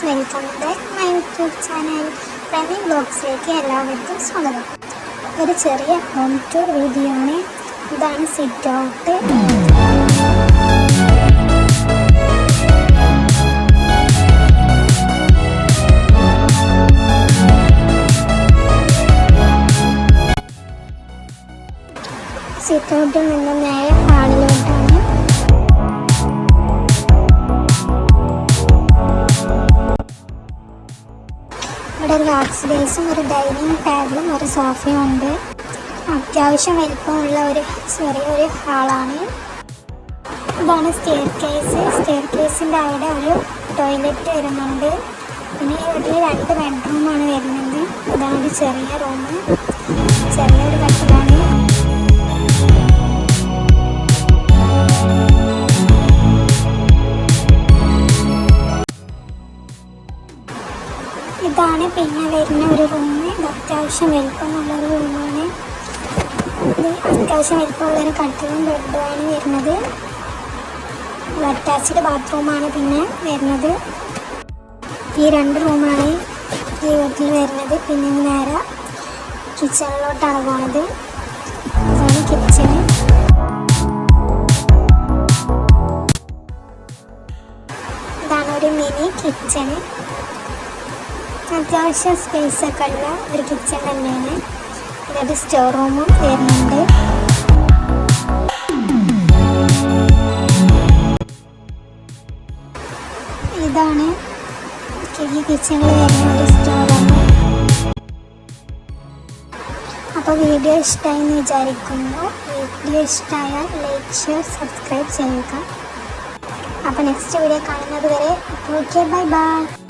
Welcome back my YouTube channel പ്രമി ബ്ലോഗ്സിലേക്ക് എല്ലാവർക്കും സ്വാഗതം. ഒരു ചെറിയ ഹോം ടൂർ വീഡിയോ ആണ്. ഇതാണ് സിറ്റ് ഔട്ട്. സിറ്റ് ഔട്ടിൽ നിന്ന് നേരെ ഹാളിലോട്ടാണ്. ഇവിടെ ഒരു വർക്ക് സ്പേസും ഒരു ഡൈനിങ് ടേബിളും ഒരു സോഫയും ഉണ്ട്. അത്യാവശ്യം വലിപ്പമുള്ള ഒരു ചെറിയൊരു ഹാളാണ്. ഇതാണ് സ്റ്റെയർ കേസിൻ്റെ അവിടെ ഒരു ടോയ്ലറ്റ് വരുന്നുണ്ട്. പിന്നെ ഈ വീട്ടിൽ 2 ബെഡ്റൂമാണ് വരുന്നത്. ഇതാണ് ഒരു ചെറിയ റൂം, ചെറിയൊരു കട്ടിലാണ്. ഇതാണ് പിന്നെ വരുന്ന ഒരു റൂം. ഇത് അത്യാവശ്യം വലിപ്പമുള്ളൊരു റൂമാണ്. ഇത് അത്യാവശ്യം വലിപ്പമുള്ളൊരു കട്ടിലും ബെഡുമാണ് വരുന്നത്. അറ്റാച്ച്ഡ് ബാത്റൂമാണ് പിന്നെ വരുന്നത്. ഈ 2 റൂമാണ് ഈ വീട്ടിൽ വരുന്നത്. പിന്നെ നേരെ കിച്ചണിലോട്ടാണ് പോകുന്നത്. ഇതാണ് കിച്ചണ്. ഇതാണ് ഒരു മിനി കിച്ചണ്. അത്യാവശ്യം സ്പേസ് ഒക്കെ ഉള്ള ഒരു കിച്ചൺ തന്നെയാണ്. ഇതൊരു സ്റ്റോർ റൂമും വരുന്നുണ്ട്. ഇതാണ് ഈ കിച്ചണിൽ വരുന്ന ഒരു സ്റ്റോർ റൂം. അപ്പോൾ വീഡിയോ ഇഷ്ടമായി എന്ന് വിചാരിക്കുന്നു. വീഡിയോ ഇഷ്ടമായാൽ ലൈക്ക്, ഷെയർ, സബ്സ്ക്രൈബ് ചെയ്യുക. അപ്പോൾ നെക്സ്റ്റ് വീഡിയോ കാണുന്നത് വരെ ഓക്കെ, ബൈ ബൈ.